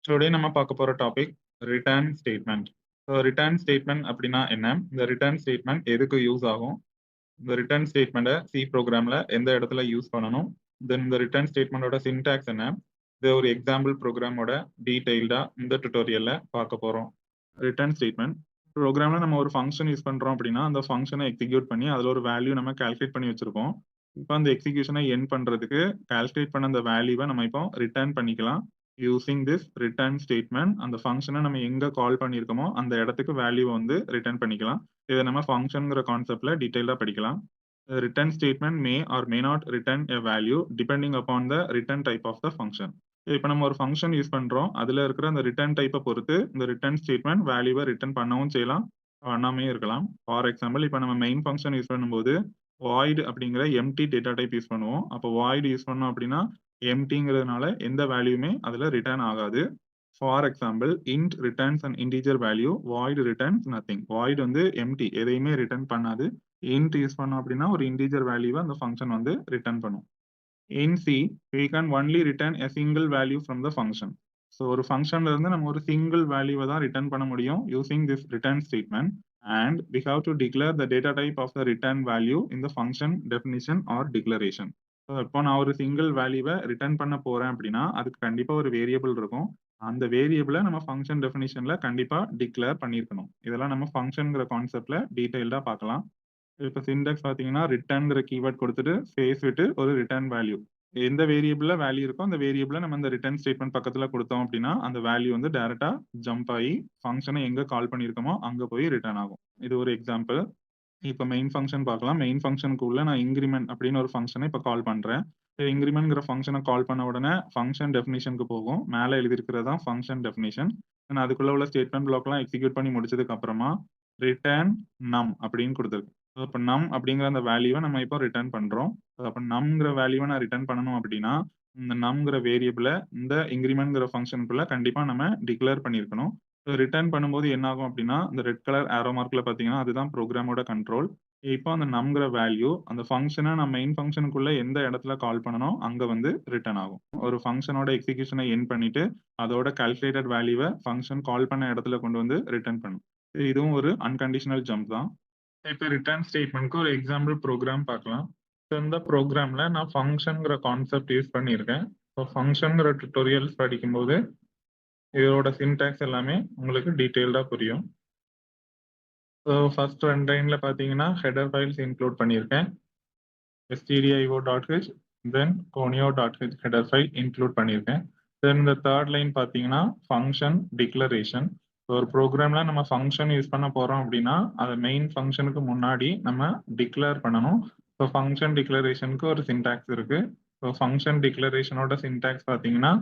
Today நம்ம பார்க்க போற topic return statement. Return statement அப்படின்னா என்ன? இந்த ரிட்டர்ன் ஸ்டேட்மெண்ட் எதுக்கு யூஸ் ஆகும்? இந்த ரிட்டர்ன் ஸ்டேட்மெண்ட்டை சி ப்ரோக்ராம்ல எந்த இடத்துல யூஸ் பண்ணணும்? தென் இந்த ரிட்டர்ன் ஸ்டேட்மெண்டோட சின்டாக்ஸ் என்ன? இது ஒரு எக்ஸாம்பிள் ப்ரோக்ராமோட டீடைல்டா இந்த டுட்டோரியல்ல பார்க்க போறோம். ரிட்டர்ன் ஸ்டேட்மெண்ட் ப்ரோக்ராம்ல நம்ம ஒரு ஃபங்க்ஷன் யூஸ் பண்றோம் அப்படின்னா அந்த ஃபங்க்ஷனை எக்ஸிக்யூட் பண்ணி அதுல ஒரு வேல்யூ நம்ம கால்குலேட் பண்ணி வச்சிருக்கோம். இப்போ அந்த எக்ஸிகியூஷனை எண்ட் பண்றதுக்கு கால்குலேட் பண்ண அந்த வேல்யூவை நம்ம இப்போ ரிட்டர்ன் பண்ணிக்கலாம். யூசிங் திஸ் ரிட்டர்ன் ஸ்டேட்மெண்ட் அந்த ஃபங்க்ஷனை நம்ம எங்க கால் பண்ணியிருக்கோமோ அந்த இடத்துக்கு வேல்யூ வந்து ரிட்டர்ன் பண்ணிக்கலாம். இதை நம்ம ஃபங்க்ஷன்ங்கிற கான்செப்ட்ல டீடைலா படிக்கலாம். Return statement may or may not return a value depending upon the return type of the function. இப்போ நம்ம ஒரு ஃபங்க்ஷன் யூஸ் பண்றோம். அதுல இருக்கிற அந்த ரிட்டர்ன் டைப்பை பொறுத்து இந்த ரிட்டர்ன் ஸ்டேட்மெண்ட் வேல்யூவை ரிட்டர்ன் பண்ணவும் செய்யலாம், பண்ணாமே இருக்கலாம். ஃபார் எக்ஸாம்பிள் இப்போ நம்ம மெயின் ஃபங்க்ஷன் யூஸ் பண்ணும்போது void அப்படிங்கிற எம்டி டேட்டா டைப் யூஸ் பண்ணுவோம். அப்போ void யூஸ் பண்ணோம் அப்படின்னா எம்டிங்கிறதுனால எந்த வேல்யூமே அதுல ரிட்டர்ன் ஆகாது. For example int returns an integer value, void returns nothing. void வந்து எம்டி எதையுமே ரிட்டர்ன் பண்ணாது. int யூஸ் பண்ணோம் அப்படின்னா ஒரு இன்டிஜர் வேல்யூவை அந்த ஃபங்க்ஷன் வந்து ரிட்டர்ன் பண்ணும். In C, we can only return a single value from the function. So ஒரு ஃபங்க்ஷன்ல இருந்து நம்ம ஒரு சிங்கிள் வேல்யூவை தான் ரிட்டர்ன் பண்ண முடியும் using this return statement. And we have to declare the data type of the return value in the function definition or declaration. So இப்போ நான் ஒரு சிங்கிள் வேல்யூவை ரிட்டர்ன் பண்ண போறேன் அப்படின்னா அதுக்கு கண்டிப்பா ஒரு வேரியபிள் இருக்கும். அந்த வேரியபிளை நம்ம ஃபங்க்ஷன் டெஃபினிஷன்ல கண்டிப்பா டிக்ளேர் பண்ணியிருக்கணும். இதெல்லாம் நம்ம ஃபங்க்ஷன்ங்கிற கான்செப்ட்ல டீடைல்டா பார்க்கலாம். இப்போ சின்டாக்ஸ் பார்த்தீங்கன்னா ரிட்டர்ன்ங்கிற கீவேர்ட் கொடுத்துட்டு ஸ்பேஸ் விட்டு ஒரு ரிட்டர்ன் வேல்யூ எந்த வேரியபிள்ல வேல்யூ இருக்கோ அந்த வேரியபிளை நம்ம இந்த ரிட்டர்ன் ஸ்டேட்மெண்ட் பக்கத்துல கொடுத்தோம் அப்படின்னா அந்த வேல்யூ வந்து டைரக்டா ஜம்ப் ஆகி ஃபங்க்ஷனை எங்க கால் பண்ணியிருக்கோமோ அங்க போய் ரிட்டர்ன் ஆகும். இது ஒரு எக்ஸாம்பிள். இப்போ மெயின் ஃபங்க்ஷன் பார்க்கலாம். மெயின் ஃபங்க்ஷனுக்குள்ள நான் இன்கிரிமெண்ட் அப்படின்னு ஒரு ஃபங்க்ஷனை இப்போ கால் பண்றேன். இன்கிரிமெண்ட்ங்கிற ஃபங்க்ஷனை கால் பண்ண உடனே ஃபங்க்ஷன் டெஃபினிஷனுக்கு போகும். மேலே எழுதியிருக்கிறது தான் ஃபங்க்ஷன் டெஃபினிஷன். அதுக்குள்ள உள்ள ஸ்டேட்மெண்ட் பிளாக்லாம் எக்ஸிக்யூட் பண்ணி முடிச்சதுக்கு அப்புறமா ரிட்டர்ன் நம் அப்படின்னு கொடுத்துருக்கு. இப்போ நம் அப்படிங்கிற அந்த வேல்யூவை நம்ம இப்போ ரிட்டர்ன் பண்றோம். அப்போ நம்ங்கிற வேல்யூவை நான் ரிட்டர்ன் பண்ணணும் அப்படின்னா இந்த நம்ங்கிற வேரியபிளை இந்த இன்கிரிமெண்ட்ங்கிற ஃபங்க்ஷனுக்குள்ள கண்டிப்பா நம்ம டிக்ளேர் பண்ணியிருக்கணும். ரிட்டர்ன் பண்ணும்போது என்ன ஆகும் அப்படின்னா இந்த ரெட் கலர் ஆரோ மார்க்ல பாத்தீங்கன்னா அதுதான் ப்ரோக்ராமோட கண்ட்ரோல். இப்போ அந்த நம்ங்கிற வேல்யூ அந்த ஃபங்க்ஷனை நம்ம மெயின் ஃபங்க்ஷனுக்குள்ள எந்த இடத்துல கால் பண்ணணும் அங்க வந்து ரிட்டர்ன் ஆகும். ஒரு ஃபங்க்ஷனோட எக்ஸிகியூஷனை எண்ட் பண்ணிட்டு அதோட கால்குலேட்டட் வேல்யூவை ஃபங்க்ஷன் கால் பண்ண இடத்துல கொண்டு வந்து ரிட்டர்ன் பண்ணும். இதுவும் ஒரு அன்கண்டிஷனல் ஜம்ப் தான். இப்போ ரிட்டர்ன் ஸ்டேட்மெண்ட்க்கு ஒரு எக்ஸாம்பிள் ப்ரோக்ராம் பார்க்கலாம். இந்த ப்ரோக்ராம்ல நான் ஃபங்க்ஷன்ங்கிற கான்செப்ட் யூஸ் பண்ணியிருக்கேன். இப்போ ஃபங்க்ஷன்ங்கிற டுட்டோரியல்ஸ் படிக்கும்போது இதோட சின்டாக்ஸ் எல்லாமே உங்களுக்கு டீடைல்டா புரியும். ஸோ ஃபர்ஸ்ட் 2 லைன்ல பார்த்தீங்கன்னா ஹெடர் ஃபைல்ஸ் இன்க்ளூட் பண்ணியிருக்கேன். stdio.h தென் conio.h ஹெடர் ஃபைல் இன்க்ளூட் பண்ணியிருக்கேன். தென் இந்த தேர்ட் லைன் பார்த்தீங்கன்னா ஃபங்க்ஷன் டிக்ளரேஷன். ஒரு ப்ரோக்ராம்ல நம்ம ஃபங்க்ஷன் யூஸ் பண்ண போறோம் அப்படின்னா அதை மெயின் ஃபங்க்ஷனுக்கு முன்னாடி நம்ம டிக்ளேர் பண்ணணும். ஸோ ஃபங்க்ஷன் டிக்ளரேஷனுக்கு ஒரு சின்டாக்ஸ் இருக்கு. ஸோ ஃபங்க்ஷன் டிக்ளரேஷனோட சின்டாக்ஸ் பார்த்தீங்கன்னா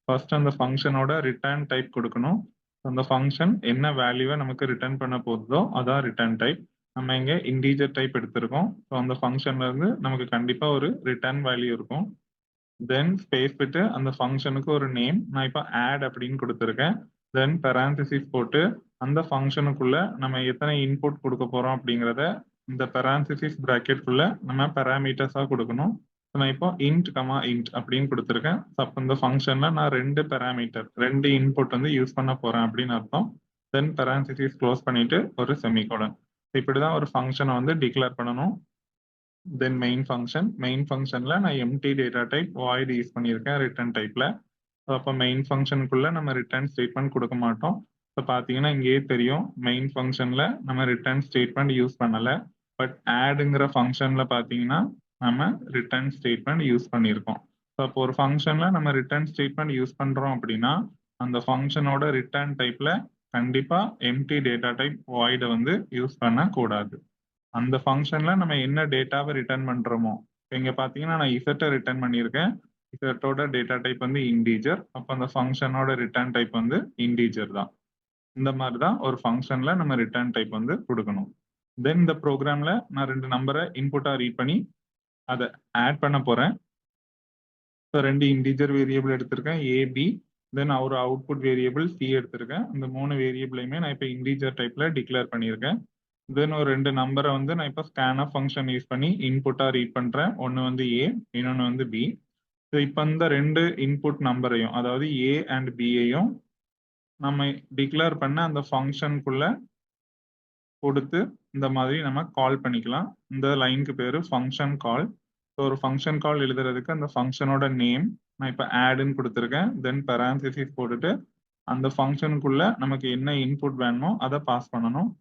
ஃபர்ஸ்ட் அந்த ஃபங்க்ஷனோட ரிட்டர்ன் டைப் கொடுக்கணும். அந்த ஃபங்க்ஷன் என்ன வேல்யூவை நமக்கு ரிட்டர்ன் பண்ண போகுதோ அதான் ரிட்டர்ன் டைப். நம்ம இங்க இன்டீஜர் டைப் எடுத்திருக்கோம். ஸோ அந்த ஃபங்க்ஷன்ல இருந்து நமக்கு கண்டிப்பா ஒரு ரிட்டர்ன் வேல்யூ இருக்கும். தென் ஸ்பேஸ் விட்டு அந்த ஃபங்க்ஷனுக்கு ஒரு நேம் நான் இப்போ ஆட் அப்படின்னு கொடுத்துருக்கேன். தென் பெரான்சிசிஸ் போட்டு அந்த ஃபங்க்ஷனுக்குள்ள நம்ம எத்தனை இன்புட் கொடுக்க போறோம் அப்படிங்கிறத இந்த பெரான்சிசிஸ் பிராக்கெட்குள்ள நம்ம பெராமீட்டர்ஸா கொடுக்கணும். நான் இப்போ int, int அப்படின்னு கொடுத்துருக்கேன். அப்போ இந்த ஃபங்க்ஷன்ல நான் 2 பெராமீட்டர் 2 இன்புட் வந்து யூஸ் பண்ண போறேன் அப்படின்னு அர்த்தம். தென் பெரான்சிசிஸ் க்ளோஸ் பண்ணிட்டு ஒரு செமிகோலன். இப்படிதான் ஒரு ஃபங்க்ஷனை வந்து டிக்ளேர் பண்ணணும். தென் மெயின் ஃபங்க்ஷன்ல நான் empty data type void use பண்ணியிருக்கேன் ரிட்டர்ன் டைப்ல. அப்போ மெயின் ஃபங்க்ஷனுக்குள்ள நம்ம ரிட்டர்ன் ஸ்டேட்மெண்ட் கொடுக்க மாட்டோம். இப்போ பார்த்தீங்கன்னா இங்கேயே தெரியும் மெயின் ஃபங்க்ஷன்ல நம்ம ரிட்டர்ன் ஸ்டேட்மெண்ட் யூஸ் பண்ணல. பட் ஆடுங்கிற ஃபங்க்ஷன்ல பார்த்தீங்கன்னா நம்ம ரிட்டர்ன் ஸ்டேட்மெண்ட் யூஸ் பண்ணியிருக்கோம். ஸோ அப்போ ஒரு ஃபங்க்ஷன்ல நம்ம ரிட்டர்ன் ஸ்டேட்மெண்ட் யூஸ் பண்றோம் அப்படின்னா அந்த ஃபங்க்ஷனோட ரிட்டர்ன் டைப்ல கண்டிப்பா எம்டி டேட்டா டைப் void வந்து யூஸ் பண்ணக்கூடாது. அந்த ஃபங்க்ஷன்ல நம்ம என்ன டேட்டாவை ரிட்டர்ன் பண்றோமோ இங்க பாத்தீங்கன்னா நான் இசட்டை ரிட்டர்ன் பண்ணியிருக்கேன். இசட்டோட டேட்டா டைப் வந்து இன்டீஜர். அப்போ அந்த ஃபங்க்ஷனோட ரிட்டர்ன் டைப் வந்து இன்டீஜர் தான். இந்த மாதிரி தான் ஒரு ஃபங்க்ஷன்ல நம்ம ரிட்டர்ன் டைப் வந்து கொடுக்கணும். தென் இந்த ப்ரோக்ராம்ல நான் 2 நம்பரை இன்புட்டா ரீட் பண்ணி அதை ஆட் பண்ண போறேன். ஸோ 2 இன்டீஜர் வேரியபிள் எடுத்திருக்கேன் ஏபி. தென் ஒரு அவுட்புட் வேரியபிள் சி எடுத்திருக்கேன். இந்த 3 வேரியபிளையுமே நான் இப்போ இன்டீஜர் டைப்ல டிக்ளேர் பண்ணியிருக்கேன். தென் ஒரு 2 நம்பரை வந்து நான் இப்போ ஸ்கேன்ஆஃப் ஃபங்க்ஷன் யூஸ் பண்ணி இன்புட்டா ரீட் பண்றேன். ஒன்று வந்து ஏ, இன்னொன்று வந்து பி. ஸோ இப்போ இந்த 2 இன்புட் நம்பரையும் அதாவது ஏ அண்ட் பியையும் நம்ம டிக்ளேர் பண்ண அந்த ஃபங்ஷனுக்குள்ள கொடுத்து இந்த மாதிரி நம்ம கால் பண்ணிக்கலாம். இந்த லைனுக்கு பேரு ஃபங்ஷன் கால். ஒரு ஃபங்ஷன் கால் எழுதுறதுக்கு அந்த ஃபங்ஷனோட நேம் நான் இப்ப ஆட்ன்னு கொடுத்துருக்கேன். தென் பெரான்தீசிஸ் போட்டுட்டு அந்த ஃபங்ஷனுக்குள்ள நமக்கு என்ன இன்புட் வேணுமோ அதை பாஸ் பண்ணணும்.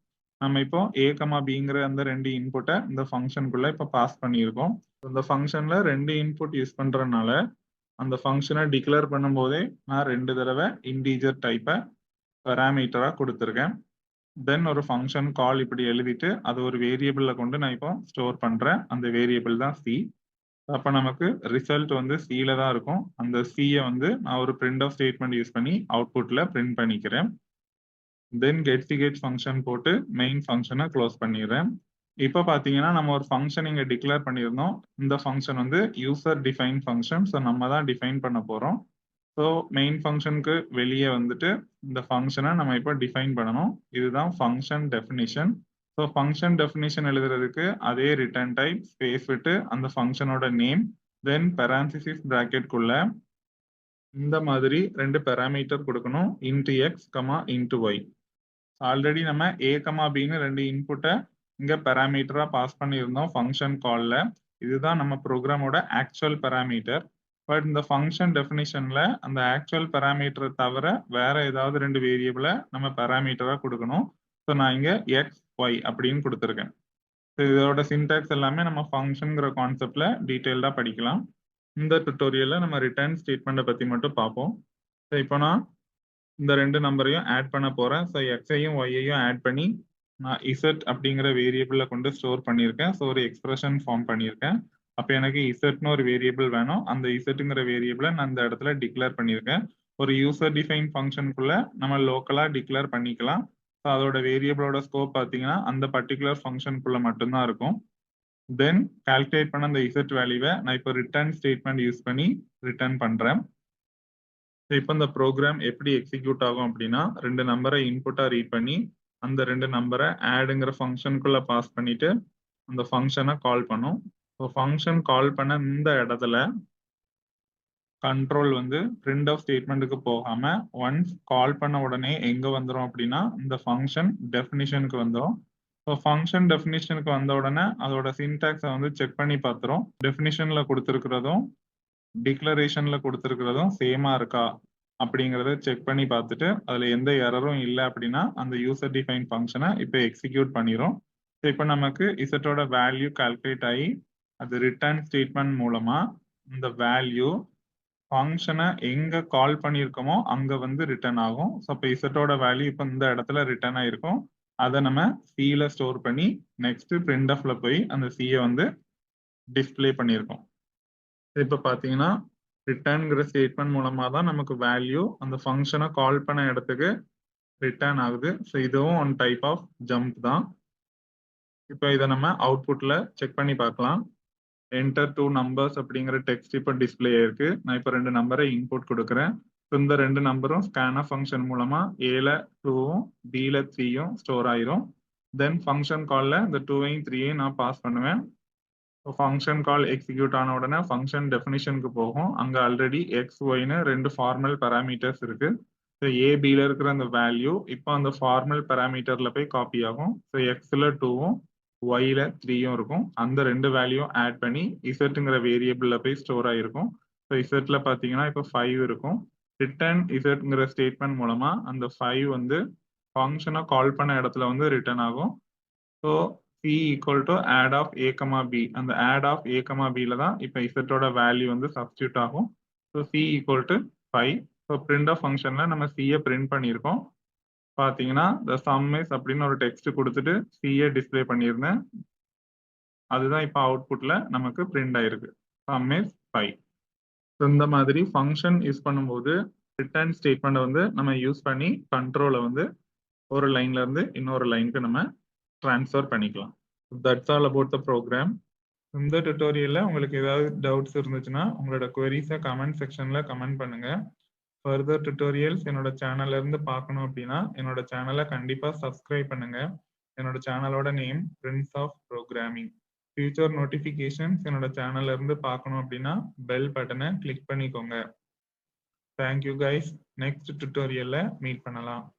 நம்ம இப்போ a, bங்கிற அந்த 2 இன்புட்டை இந்த ஃபங்ஷனுக்குள்ள இப்போ பாஸ் பண்ணியிருக்கோம். இந்த ஃபங்ஷன்ல 2 இன்புட் யூஸ் பண்றதுனால அந்த ஃபங்ஷனை டிக்ளேர் பண்ணும்போதே நான் 2 தடவை இன்டீஜர் டைப்பை பெராமீட்டரா கொடுத்துருக்கேன். தென் ஒரு ஃபங்ஷன் கால் இப்படி எழுதிட்டு அது ஒரு வேரியபிள்ல கொண்டு நான் இப்போ ஸ்டோர் பண்றேன். அந்த வேரியபிள் தான் சி. அப்ப நமக்கு ரிசல்ட் வந்து சில தான் இருக்கும். அந்த சியை வந்து நான் ஒரு பிரிண்ட் ஆஃப் ஸ்டேட்மெண்ட் யூஸ் பண்ணி அவுட்புட்ல பிரிண்ட் பண்ணிக்கிறேன். தென் கெட் ஃபங்க்ஷன் போட்டு மெயின் ஃபங்க்ஷனை க்ளோஸ் பண்ணிடுறேன். இப்போ பார்த்தீங்கன்னா நம்ம ஒரு ஃபங்க்ஷன் இங்கே டிக்ளேர் பண்ணியிருந்தோம். இந்த ஃபங்க்ஷன் வந்து யூசர் டிஃபைன் ஃபங்க்ஷன். ஸோ நம்ம தான் டிஃபைன் பண்ண போகிறோம். ஸோ மெயின் ஃபங்க்ஷனுக்கு வெளியே வந்துட்டு இந்த ஃபங்க்ஷனை நம்ம இப்போ டிஃபைன் பண்ணணும். இதுதான் function definition. So function definition எழுதுறதுக்கு அதே ரிட்டர்ன் டைப் ஸ்பேஸ் விட்டு அந்த ஃபங்க்ஷனோட நேம் தென் பெரான்சிசிஸ் பிராக்கெட்குள்ள இந்த மாதிரி 2 பெராமீட்டர் கொடுக்கணும். Int x int y. Already நம்ம a, bன்னு 2 இன்புட்டை இங்க பெராமீட்டரா பாஸ் பண்ணியிருந்தோம் ஃபங்க்ஷன் கால்ல. இதுதான் நம்ம ப்ரோக்ராமோட ஆக்சுவல் பெராமீட்டர். பட் இந்த ஃபங்க்ஷன் டெஃபினிஷன்ல அந்த ஆக்சுவல் பெராமீட்டரை தவிர வேற ஏதாவது 2 வேரியபிளை நம்ம பெராமீட்டரா கொடுக்கணும். ஸோ நான் இங்க எக்ஸ் ஒய் அப்படின்னு கொடுத்துருக்கேன். இதோட சின்டாக்ஸ் எல்லாமே நம்ம ஃபங்க்ஷன்ங்கிற கான்செப்ட்ல டீட்டெயில்டா படிக்கலாம். இந்த டுட்டோரியல்ல நம்ம ரிட்டர்ன் ஸ்டேட்மெண்ட்டை பத்தி மட்டும் பார்ப்போம். ஸோ இப்போ நான் இந்த 2 நம்பரையும் ஆட் பண்ண போறேன். ஸோ எக்ஸையும் ஒய்யையும் ஆட் பண்ணி நான் இசட் அப்படிங்கிற வேரியபிள்ல கொண்டு ஸ்டோர் பண்ணியிருக்கேன். ஸோ ஒரு எக்ஸ்பிரஷன் ஃபார்ம் பண்ணியிருக்கேன். அப்போ எனக்கு இசட்னு ஒரு வேரியபிள் வேணும். அந்த இசட்டுங்கிற வேரியபிளை நான் இந்த இடத்துல டிக்ளேர் பண்ணியிருக்கேன். ஒரு யூசர் டிஃபைன் ஃபங்க்ஷனுக்குள்ள நம்ம லோக்கலா டிக்ளேர் பண்ணிக்கலாம். ஸோ அதோட வேரியபிளோட ஸ்கோப் பார்த்தீங்கன்னா அந்த பர்டிகுலர் ஃபங்க்ஷனுக்குள்ள மட்டும்தான் இருக்கும். தென் கால்குலேட் பண்ண அந்த இசட் வேல்யூவை நான் இப்போ ரிட்டர்ன் ஸ்டேட்மெண்ட் யூஸ் பண்ணி ரிட்டர்ன் பண்றேன். இப்போ இந்த ப்ரோக்ராம் எப்படி எக்ஸிக்யூட் ஆகும் அப்படின்னா 2 நம்பரை இன்புட்டா ரீட் பண்ணி அந்த 2 நம்பரை ஆடுங்கிற ஃபங்க்ஷனுக்குள்ள பாஸ் பண்ணிட்டு அந்த ஃபங்க்ஷனை கால் பண்ணும். ஸோ ஃபங்க்ஷன் கால் பண்ண இந்த இடத்துல கண்ட்ரோல் வந்து பிரிண்ட் ஆஃப் ஸ்டேட்மெண்ட்டுக்கு போகாம ஒன்ஸ் கால் பண்ண உடனே எங்க வந்துடும் அப்படின்னா இந்த ஃபங்க்ஷன் டெஃபினிஷனுக்கு வந்துடும். ஸோ ஃபங்க்ஷன் டெஃபினிஷனுக்கு வந்த உடனே அதோட சின்டாக்ஸை வந்து செக் பண்ணி பார்த்துரும். டெஃபினிஷன்ல கொடுத்துருக்கிறதும் டிக்ளரேஷன்ல கொடுத்துருக்கிறதும் சேமா இருக்கா அப்படிங்கிறத செக் பண்ணி பார்த்துட்டு அதுல எந்த எரரும் இல்லை அப்படின்னா அந்த யூசர் டிஃபைன் ஃபங்க்ஷனை இப்போ எக்ஸிக்யூட் பண்ணிரும். ஸோ இப்போ நமக்கு இசட்டோட வேல்யூ கால்குலேட் ஆகி அது ரிட்டர்ன் ஸ்டேட்மெண்ட் மூலமா இந்த வேல்யூ ஃபங்க்ஷனை எங்க கால் பண்ணியிருக்கோமோ அங்க வந்து ரிட்டர்ன் ஆகும். ஸோ இப்போ இசட்டோட வேல்யூ இப்போ இந்த இடத்துல ரிட்டர்ன் ஆயிருக்கும். அதை நம்ம சில ஸ்டோர் பண்ணி நெக்ஸ்ட் பிரிண்ட் ஆஃப்ல போய் அந்த சியை வந்து டிஸ்பிளே பண்ணியிருக்கோம். இப்போ பார்த்தீங்கன்னா ரிட்டர்ன்ங்கிற ஸ்டேட்மெண்ட் மூலமா தான் நமக்கு வேல்யூ அந்த ஃபங்க்ஷனை கால் பண்ண இடத்துக்கு ரிட்டர்ன் ஆகுது. ஸோ இதுவும் ஒன் டைப் ஆஃப் ஜம்ப் தான். இப்போ இதை நம்ம அவுட்புட்ல செக் பண்ணி பார்க்கலாம். என்டர் 2 நம்பர்ஸ் அப்படிங்கிற டெக்ஸ்ட் இப்போ டிஸ்பிளே ஆயிருக்கு. நான் இப்போ 2 நம்பரை இன்புட் கொடுக்குறேன். இந்த 2 நம்பரும் ஸ்கேன்ஆஃப் ஃபங்க்ஷன் மூலமா ஏல 2வும் பில 3யும் ஸ்டோர் ஆயிரும். தென் ஃபங்க்ஷன் கால்ல இந்த 2ஐயும் 3ஐயும் நான் பாஸ் பண்ணுவேன். ஃபங்க்ஷன் கால் எக்ஸிக்யூட் ஆன உடனே ஃபங்க்ஷன் டெஃபினிஷனுக்கு போகும். அங்கே ஆல்ரெடி எக்ஸ் ஒய்னு 2 ஃபார்மல் பேராமீட்டர்ஸ் இருக்கு. ஸோ ஏபியில் இருக்கிற அந்த வேல்யூ இப்போ அந்த ஃபார்மல் பேராமீட்டர்ல போய் காப்பி ஆகும். ஸோ எக்ஸில் 2வும் ஒய்ல 3யும் இருக்கும். அந்த 2 வேல்யூ ஆட் பண்ணி இசட்டுங்கிற வேரியபிள்ல போய் ஸ்டோர் ஆகிருக்கும். ஸோ இசட்ல பார்த்தீங்கன்னா இப்போ 5 இருக்கும். ரிட்டர்ன் இசட்ங்கிற ஸ்டேட்மெண்ட் மூலமா அந்த 5 வந்து ஃபங்க்ஷனை கால் பண்ண இடத்துல வந்து ரிட்டர்ன் ஆகும். So C equal to add of a, b. அந்த add of a, b ல தான் இப்போ இசட்டோட வேல்யூ வந்து சப்ஸ்டியூட் ஆகும். So C equal to 5. So print of ஃபங்க்ஷன்ல நம்ம சியை பிரிண்ட் பண்ணியிருக்கோம். பார்த்தீங்கன்னா the sum is அப்படின்னு ஒரு டெக்ஸ்ட் கொடுத்துட்டு சியை டிஸ்பிளே பண்ணியிருந்தேன். அதுதான் இப்போ அவுட்புட்ல நமக்கு பிரிண்ட் ஆயிருக்கு. sum is 5. ஸோ இந்த மாதிரி ஃபங்க்ஷன் யூஸ் பண்ணும்போது ரிட்டர்ன் ஸ்டேட்மெண்ட் வந்து நம்ம யூஸ் பண்ணி கண்ட்ரோலை வந்து ஒரு லைன்ல இருந்து இன்னொரு லைனுக்கு நம்ம ட்ரான்ஸ்ஃபர் பண்ணிக்கலாம். That's all about the program. இந்த டுட்டோரியல்ல உங்களுக்கு ஏதாவது டவுட்ஸ் இருந்துச்சுன்னா உங்களோட queries-அ கமெண்ட் செக்ஷன்ல கமெண்ட் பண்ணுங்க. ஃபர்தர் டுட்டோரியல்ஸ் என்னோட சேனல்ல இருந்து பார்க்கணும் அப்படின்னா என்னோட சேனலை கண்டிப்பா சப்ஸ்கிரைப் பண்ணுங்க. என்னோட சேனலோட name prince of programming. Future notifications என்னோட சேனல்ல இருந்து பார்க்கணும் அப்படின்னா பெல் பட்டனை கிளிக் பண்ணிக்கோங்க. Thank you guys. நெக்ஸ்ட் டுட்டோரியல்ல மீட் பண்ணலாம்.